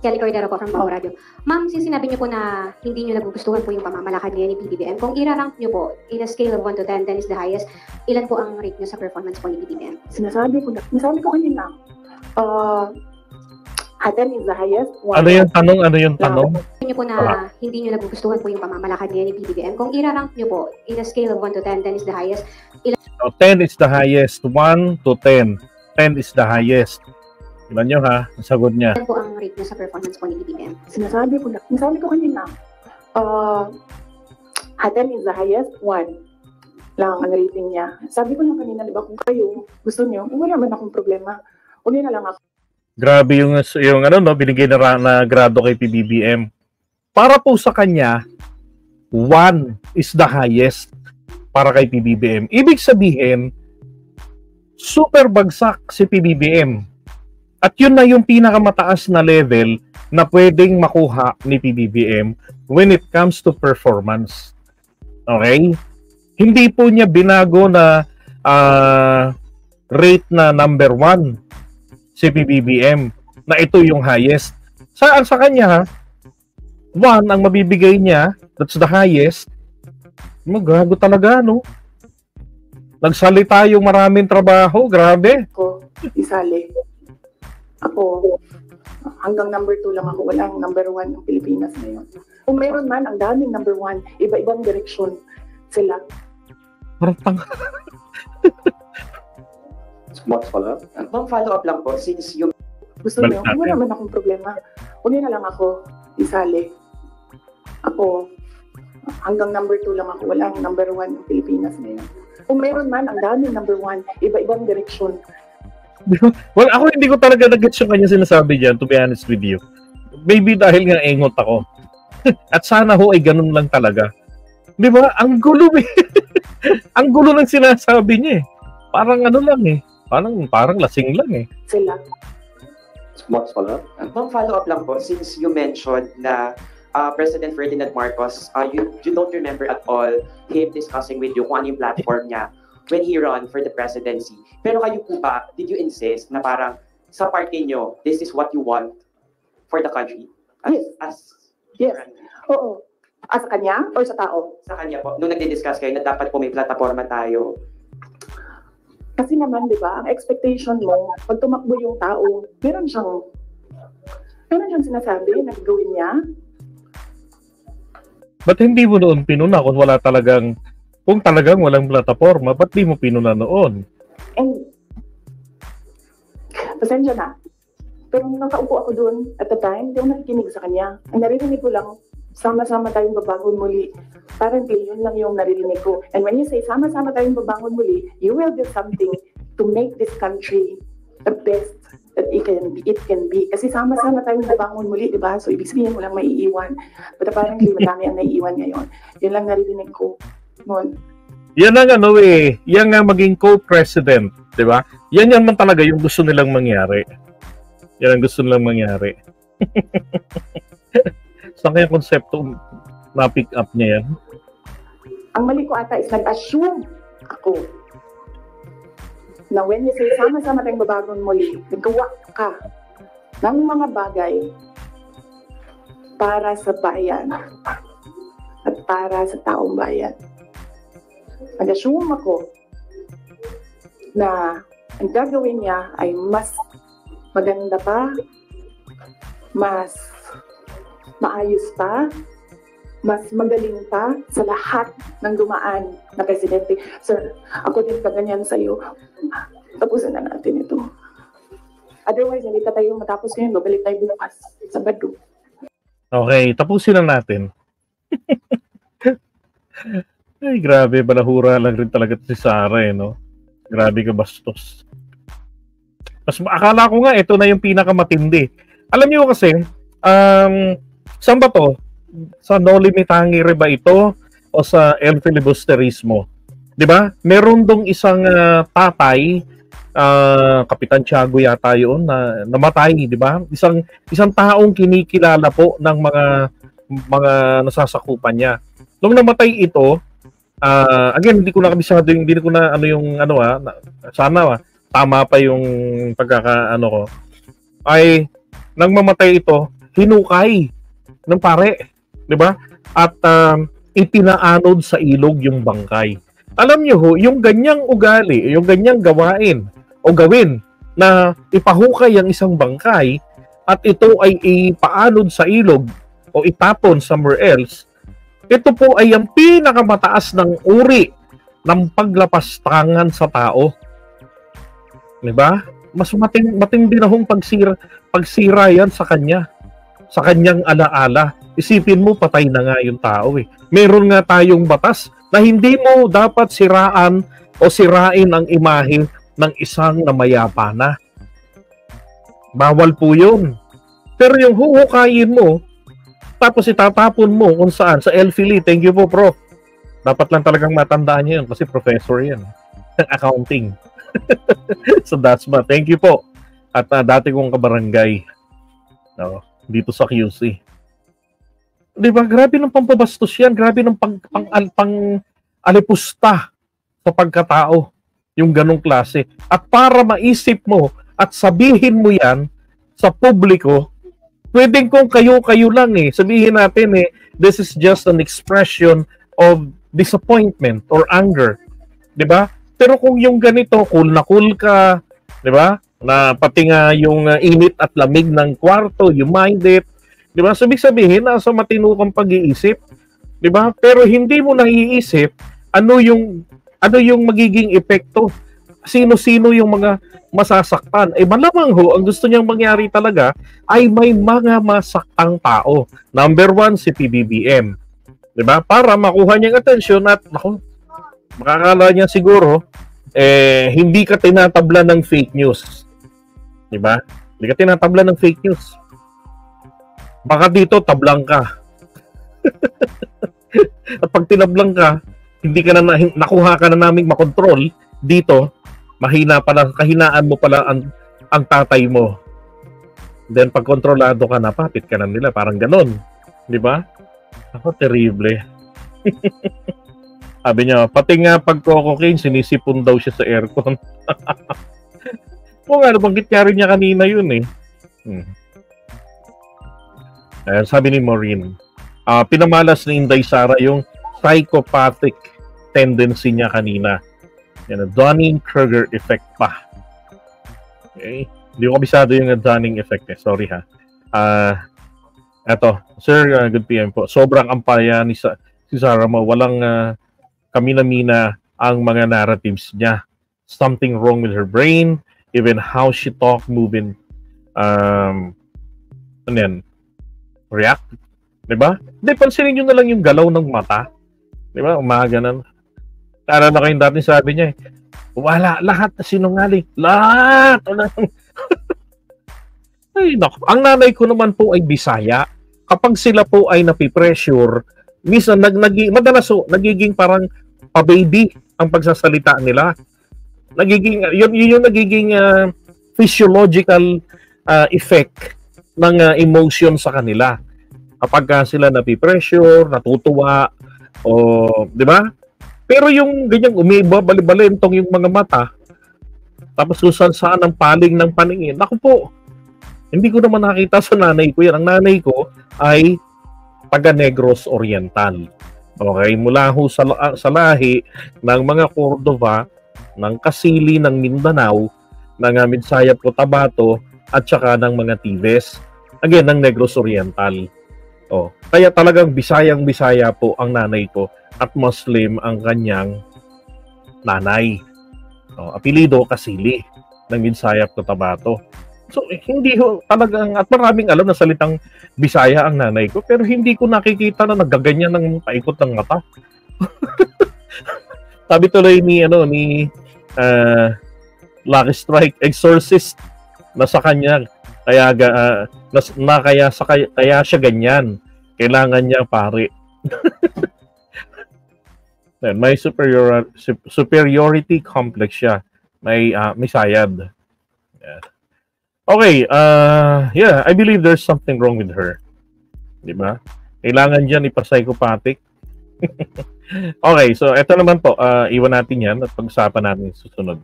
Kelly Cordero po from Bao Radio. Ma'am, since sinabi niyo po na hindi niyo nagugustuhan po yung pamamalakad ngayon ni PBBM, kung ira-rank niyo po in a scale of 1 to 10, 10 is the highest, ilan po ang rate niyo sa performance po ni PBBM? Sinasabi ko kanina, 10 is the highest. Ano yung tanong? Ano yung tanong? Niyo po na hindi niyo nagugustuhan po yung pamamalakad ngayon ni PBBM, kung ira-rank niyo po in a scale of 1 to 10, 10 is the highest, ilan? So, 10 is the highest. 1 to 10. 10 is the highest. Ilan nyo ha? Ang sagot niya. Ilan po ang rate niyo sa performance po ni PBBM? Sinasabi ko kanina, 10 is the highest, 1 lang ang rating niya. Sabi ko lang kanina, di ba, kung kayo gusto niyo, wala man akong problema. Uli na lang ako. Grabe yung ano, no, binigay na grado kay PBBM. Para po sa kanya, 1 is the highest para kay PBBM. Ibig sabihin, super bagsak si PBBM. At yun na yung pinakamataas na level na pwedeng makuha ni PBBM when it comes to performance. Okay? Hindi po niya binago na rate na number 1 si PBBM na ito yung highest. Sa kanya ha, 1 ang mabibigay niya, that's the highest. Magago talaga, no? Nagsalita yung maraming trabaho, grabe. Ako, isali. Ako, hanggang number 2 lang ako. Walang number 1 ng Pilipinas ngayon. Kung meron man, ang daming number 1, iba-ibang direksyon sila. Parang tanga. Smart follow-up? Bang follow-up lang po, since yung gusto niyo, wala naman akong problema. Uli na lang ako, isali. Ako, hanggang number 2 lang ako. Walang number 1 ng Pilipinas ngayon. Kung meron man, ang daming number 1, iba-ibang direksyon. Well, ako hindi ko talaga nag-gets yung kanya sinasabi dyan, to be honest with you. Maybe dahil nga engot ako. At sana ho ay ganun lang talaga. Di ba? Ang gulo eh. Ang gulo ng sinasabi niya eh. Parang ano lang eh. Parang lasing lang eh. Sila. Smart follow-up? Bang follow-up lang po, since you mentioned na President Ferdinand Marcos, you don't remember at all him discussing with you kung ano yung platform niya when he ran for the presidency. Pero kayo po ba, did you insist na parang sa party nyo, this is what you want for the country? Yes. Oo. Sa kanya or sa tao? Sa kanya po. Nung nagdi-discuss kayo na dapat po may plataforma tayo. Kasi naman, di ba, ang expectation mo, pag tumakbo yung tao, meron siyang sinasabi na gawin niya. Ba't hindi mo noon pinuna kung talagang walang plataforma, ba't di mo pinuna noon? And, pasensya na. Pero nung nakaupo ako doon at the time, hindi ako nakikinig sa kanya. Ang naririnig ko lang, sama-sama tayong babangon muli. Apparently, yun lang yung naririnig ko. And when you say, sama-sama tayong babangon muli, you will do something to make this country the best that it can be. Kasi sama-sama tayong babangon muli, di ba? So, ibig sabihin, walang maiiwan. But apparently, madami ang naiiwan ngayon. Yun lang naririnig ko noon. Yan ang ano eh. Yan nga maging co-president, di ba? Yan man talaga yung gusto nilang mangyari. Yan ang gusto nilang mangyari. Saan kaya konsepto na-pick up niya yan? Ang mali ko ata is nag-assume ako na when you say sama-sama tayong babangon muli, nagawa ka ng mga bagay para sa bayan at para sa taong bayan. Nag-assume ako na ang gagawin niya ay mas maganda pa, mas maayos pa, mas magaling pa sa lahat ng dumaan na presidente. Sir, ako din kaganyan sa'yo. Tapusin na natin ito. Otherwise, hindi ka tayo matapos ngayon. Babalik tayo bukas sa Sabado. Okay, tapusin na natin. Ay, grabe. Balahura lang rin talaga si Sara eh, no? Grabe ka bastos. Mas akala ko nga, ito na yung pinakamatindi. Alam niyo kasi, saan ba to? Sa No Limit Hangire ba ito? O sa El Filibusterismo? Diba? Meron dong isang tatay, Kapitan Tiago yata yun, na namatay, diba? Isang taong kinikilala po ng mga nasasakupan niya. Nung namatay ito, again, hindi ko na kabisado yung, hindi ko na ano yung ano sana tama pa yung pagkakaano ko, ay nang mamatay ito, hinukay ng pare, 'di ba? At itinaanod sa ilog yung bangkay. Alam niyo ho, yung ganyang ugali, yung ganyang gawain o gawin na ipahukay ang isang bangkay at ito ay ipaanod sa ilog o itapon somewhere else, ito po ay ang pinakamataas ng uri ng paglapastangan sa tao. 'Di ba? Mas matindi na hong pagsira yan sa kanya, sa kanyang alaala. Isipin mo, patay na nga yung tao eh. Meron nga tayong batas na hindi mo dapat siraan o sirain ang imahe ng isang namayapa na. Bawal po yun. Pero yung huhukayin mo, tapos itatapon mo kung saan, sa Elfili. Thank you po, Prof. Dapat lang talagang matandaan niyo yun kasi professor yan. Accounting. So that's ba. Thank you po. At dati kong kabarangay dito sa QC. Diba? Grabe ng pampabastos yan. Grabe ng alipusta sa pagkatao. Yung ganong klase. At para maisip mo at sabihin mo yan sa publiko, pwedeng kung kayo-kayo lang eh. Sabihin natin this is just an expression of disappointment or anger. Diba? Pero kung yung ganito, cool na cool ka, diba? Na pati nga yung init at lamig ng kwarto, you mind it. Diba? Sabihin, nasa matino kang pag-iisip. Diba? Pero hindi mo naiisip ano yung magiging epekto. Sino-sino yung mga masasaktan. Malamang ho, ang gusto niyang mangyari talaga ay may mga masaktang tao. Number 1, si PBBM. Diba? Para makuha niyang atensyon at makakala niya siguro hindi ka tinatabla ng fake news. Diba? Hindi ka tinatabla ng fake news. Baka dito tablang ka. At pag tinablang ka, hindi ka na nakuha ka na naming makontrol dito, mahina pala, kahinaan mo pala ang tatay mo. Then pag kontrolado ka na, papit ka na nila, parang ganon. Di ba? Ako, terrible. Sabi niya, pati nga pag cocaine, sinisipon daw siya sa aircon. Kung ano, banggit niya rin niya kanina yun eh. Sabi ni Maureen, pinamalas ni Inday Sara yung psychopathic tendency niya kanina. Yan, Dunning-Kruger effect pa. Okay? Hindi ko kabisado yung Dunning effect eh. Sorry ha. Eto, sir, good PM po. Sobrang ampaya ni si Sara mo. Walang kamina-mina ang mga narratives niya. Something wrong with her brain. Even how she talk, moving, react. Diba? Hindi, pansinin nyo na lang yung galaw ng mata. Diba? Umaga na. Tara na kayong dati sabi niya wala, lahat na sinungaling. Lahat! Ay, naku. Ang nanay ko naman po ay Bisaya. Kapag sila po ay napipressure, minsan madalas nagiging parang pa-baby ang pagsasalita nila. Yun yung nagiging physiological effect ng emotion sa kanila. Kapag sila napipressure, natutuwa, o, di ba? Pero yung ganyang umiba, balibalentong yung mga mata, tapos kung saan ang paling ng paningin, naku po, hindi ko naman nakita sa nanay ko yan. Ang nanay ko ay taga-Negros Oriental. Okay? Mula ho sa lahi ng mga Cordova, ng Kasili, ng Mindanao, ng Midsayap, Cotabato, at saka ng mga Tives. Again, ng Negros Oriental. Kaya talagang Bisayang-Bisaya po ang nanay ko at Muslim ang kanyang nanay. Apelido Kasili ng Midsayap, Cotabato. So, hindi ho talagang, at maraming alam na salitang Bisaya ang nanay ko, pero hindi ko nakikita na nagaganyan ng paikot ng mata. Sabi tuloy ni Lucky Strike, exorcist na sa kanya, kaya siya ganyan. Kailangan niya pare. May superiority complex siya. May sayad. Yeah. Okay, I believe there's something wrong with her. Di ba? Kailangan dyan ipa-psychopathic. Okay, so eto naman po, iwan natin yan at pag-usapan natin susunod.